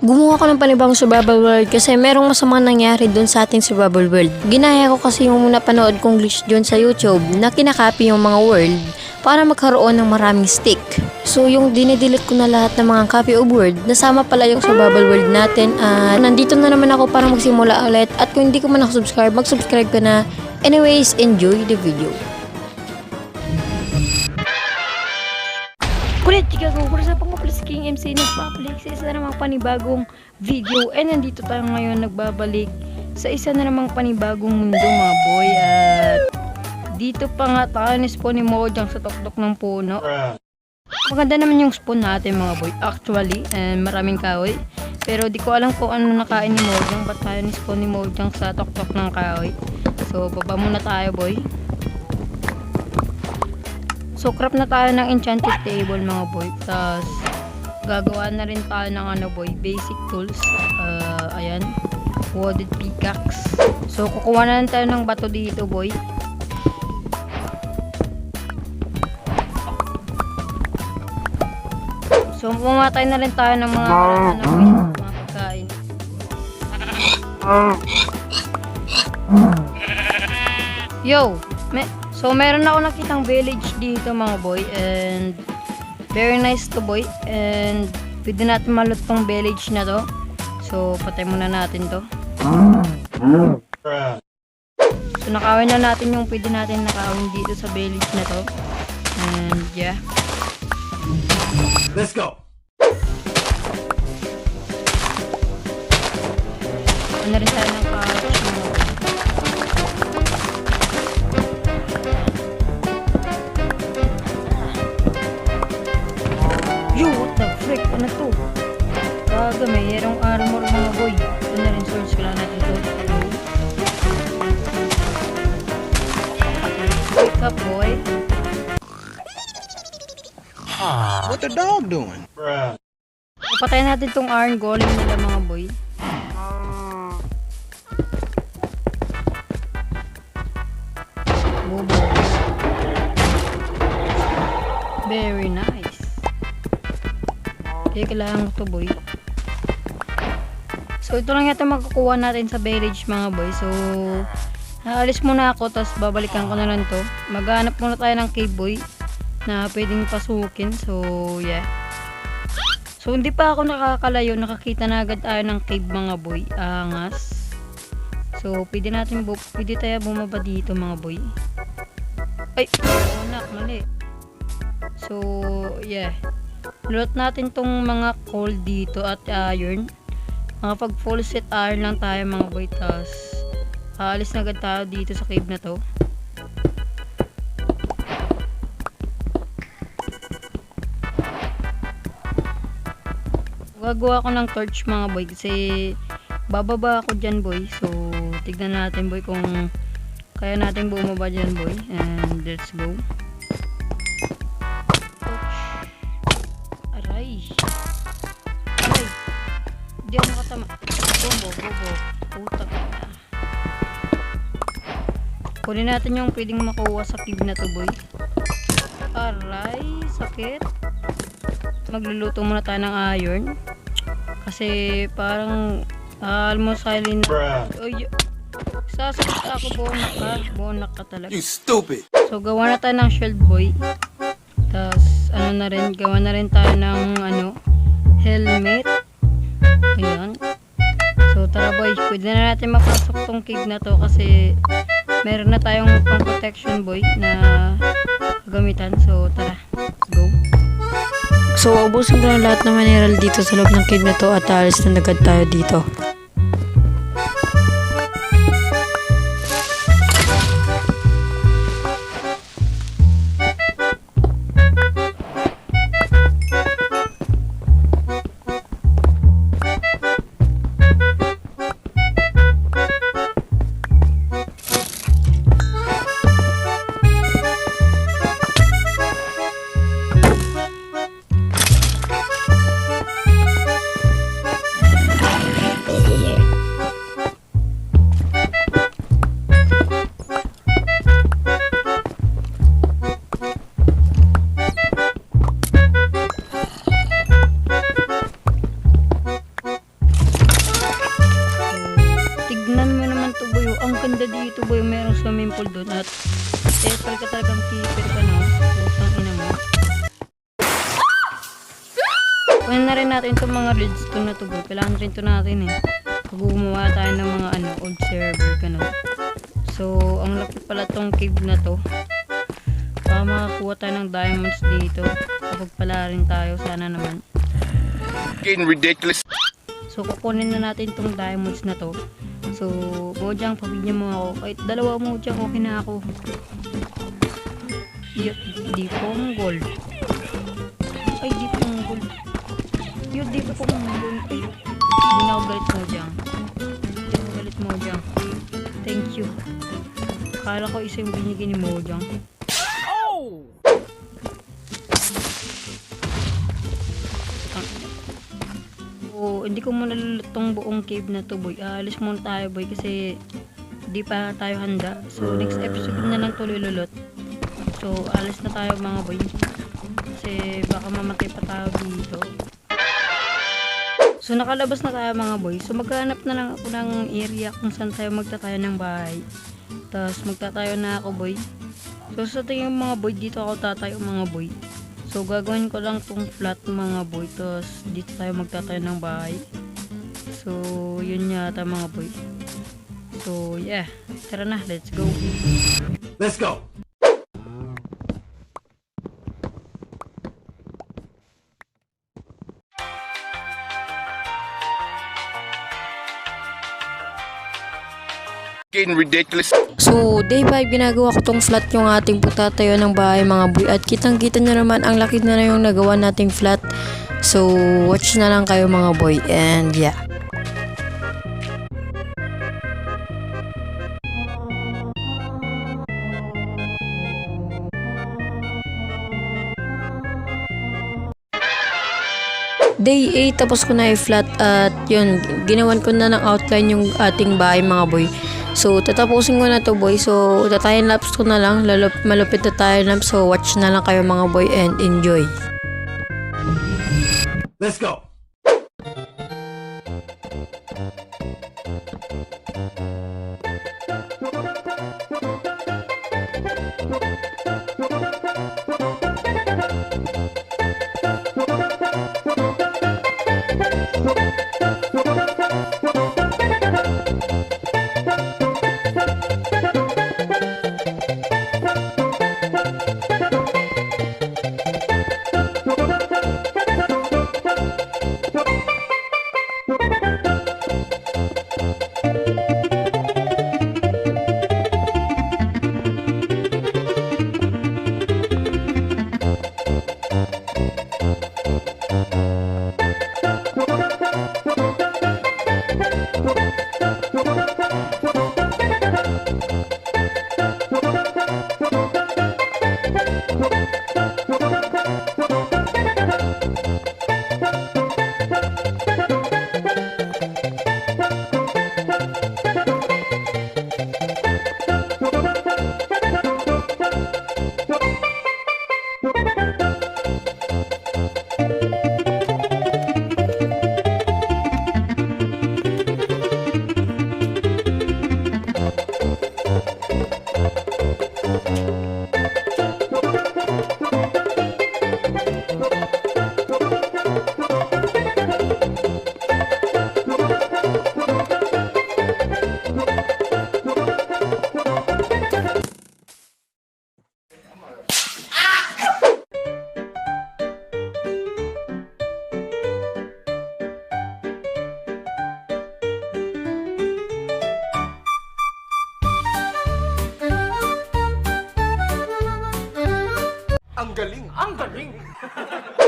Gumawa ko ng panibagong survival world kasi merong masamang nangyari dun sa ating survival world. Ginaya ko kasi yung napanood kong glitch dun sa YouTube na kinakopy yung mga world para magkaroon ng maraming stick. So yung dinidelete ko na lahat ng mga copy of world, nasama pala yung survival world natin at nandito na naman ako para magsimula ulit at kung hindi ka man nakasubscribe, mag-subscribe ka na. Anyways, enjoy the video. Kulit, tigagawa ko sa pang-upload King MC nagpa-upload sa isa na namang panibagong video. And nandito tayo ngayon nagbabalik sa isa na namang panibagong mundo mga boy. At dito pa nga tayo ni-spawn ni Mojang sa tuktok ng puno. Maganda naman yung spawn natin mga boy actually. And maraming kahoy. Pero di ko alam kung ano nakain ni Mojang. Ba't tayo ni-spawn ni Mojang sa tuktok ng kahoy. So baba muna tayo boy. So craft na tayo ng enchanted table mga boy. Tapos gagawa na rin tayo ng ano boy, basic tools. Ayan, wooded pickaxe. So kukuha na rin tayo ng bato dito boy. So pumatay na rin tayo ng mga pagkain. Yo, so meron ako nakitang village dito mga boy and very nice to boy and pwede natin malot tong village na to. So patay muna natin to. So nakawin na natin yung pwede natin nakawin dito sa village na to. And yeah. Let's go. Ano rin tayo ng couch mga boy. Yo, what the frick? Ano to? Kaga, mayroong armor mga boy. Ito na rin swords. Kailangan natin to. Wake up boy. What the dog doing? Papatayin natin tong iron golem nila mga boy. Bobo. Very nice. Okay, kailangan ko to boy. So ito lang yata makukuha natin sa village mga boy. So aalis muna ako tapos babalikan ko na lang to. Maghanap muna tayo ng cave boy na pwedeng pasukin. So yeah. So hindi pa ako nakakalayo, nakakita na agad tayo ng cave mga boy. Angas. So pwede tayo bumaba dito mga boy. Ay, anak, mali. So yeah. Loot natin tong mga coal dito at iron. Mga pag full set iron lang tayo mga boy. Tas aalis na agad tayo dito sa cave na to. Gagawa ko ng torch mga boy kasi bababa ako dyan boy. So tignan natin boy kung kaya natin bumaba dyan boy. And let's go. Aray. Hindi ako nakatama. Bobo. Puta ka na. Kunin natin yung pwedeng makuha sa cave na to boy. Aray. Sakit. Magluluto muna tayo ng iron. Kasi parang almost silent. Oy, sasakit ako. Bonak ka talaga. You stupid. So gawa na tayo ng shield boy. Tapos gawa na rin tayo ng helmet. Ayan. So tara boy, pwede na natin mapasok tong cave na to kasi meron na tayong pang protection boy na gamitan. So tara, let's go. So ubusin ko na lahat ng mineral dito sa loob ng cave na to at alis na agad tayo dito. dito boy, merong swimming pool doon at pal ka talagang keeper ka no. Putang ina mo. Kunin na rin natin itong mga redstone na to boy. Kailangan rin to natin eh. Pag gumawa tayo ng mga old server ka no. So, ang laki pala tong cave na to. Baka makakuha tayo ng diamonds dito. Kapag pala rin tayo, sana naman. Getting ridiculous. So, kukunin na natin tong diamonds na to. So, Mojang, pabigyan mo ako. Kahit dalawa Mojang, okay na ako. Di pong gold. Ay, di pong gold. Yun, di pong gold. Ay, hindi na ako galit Mojang. Hindi ako galit Mojang. Thank you. Akala ko isa yung binigay ni Mojang. So, hindi ko muna lulutong buong cave na to boy. Alis muna tayo boy kasi di pa tayo handa. So, next episode na lang tuloy lulot. So, alis na tayo mga boy. Kasi baka mamatay pa tayo dito. So, nakalabas na tayo mga boy. So, maghanap na lang ako ng area kung saan tayo magtatayo ng bahay. Tapos, magtatayo na ako boy. So, sa tingin mga boy, dito ako tatayo mga boy. So, gagawin ko lang tong flat mga boy. Tapos, dito tayo magtatayo ng bahay. So, yun yata mga boy. So, yeah. Tara na, let's go. Let's go. Getting ridiculous. So, day 5, ginagawa ko tong flat yung ating pagtatayo ng bahay mga boy. At kitang-kita nyo naman, ang laki na yung nagawa nating flat. So, watch na lang kayo mga boy. And yeah. Day 8, tapos ko na i-flat at yun, ginawan ko na ng outline yung ating bahay mga boy. So, tatapusin ko na to boy. So, time lapse ko na lang. Malupit na time lapse. So, watch na lang kayo mga boy and enjoy. Let's go.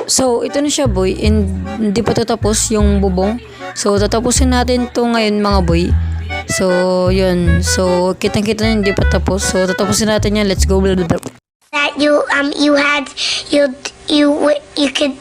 So, ito na siya boy. And hindi pa tatapos yung bubong. So, tatapusin natin to ngayon mga boy. So, yun. So, kitang-kita na hindi pa tapos. So, tatapusin natin yan. Let's go. That you could.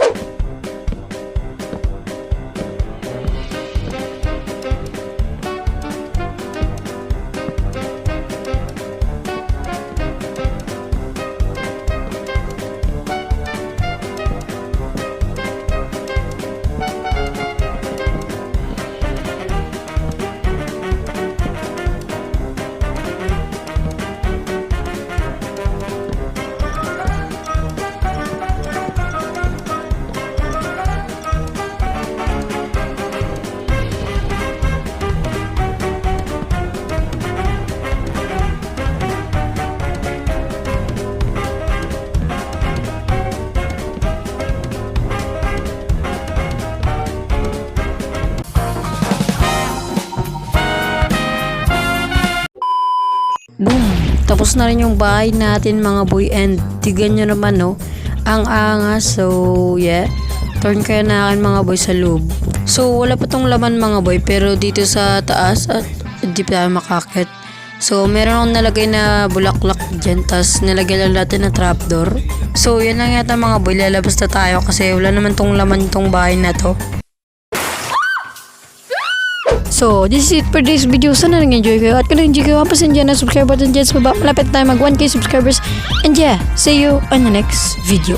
tapos na rin yung bahay natin mga boy, and tignan nyo naman no, ang angas. So yeah, turn kaya na akin mga boy sa loob. So wala pa tong laman mga boy, pero dito sa taas at hindi pa tayo makakit. So meron akong nalagay na bulaklak dyan, tas nilagay lang natin na trapdoor. So yan lang yata mga boy, lalabas na tayo kasi wala naman tong laman tong bahay na to. So, this is it for this video. Sana nag-enjoy kayo. At kung nag-enjoy kayo, pasin dyan na subscribe button dyan sa baba. Malapit tayo mag 1K subscribers. And yeah, see you on the next video.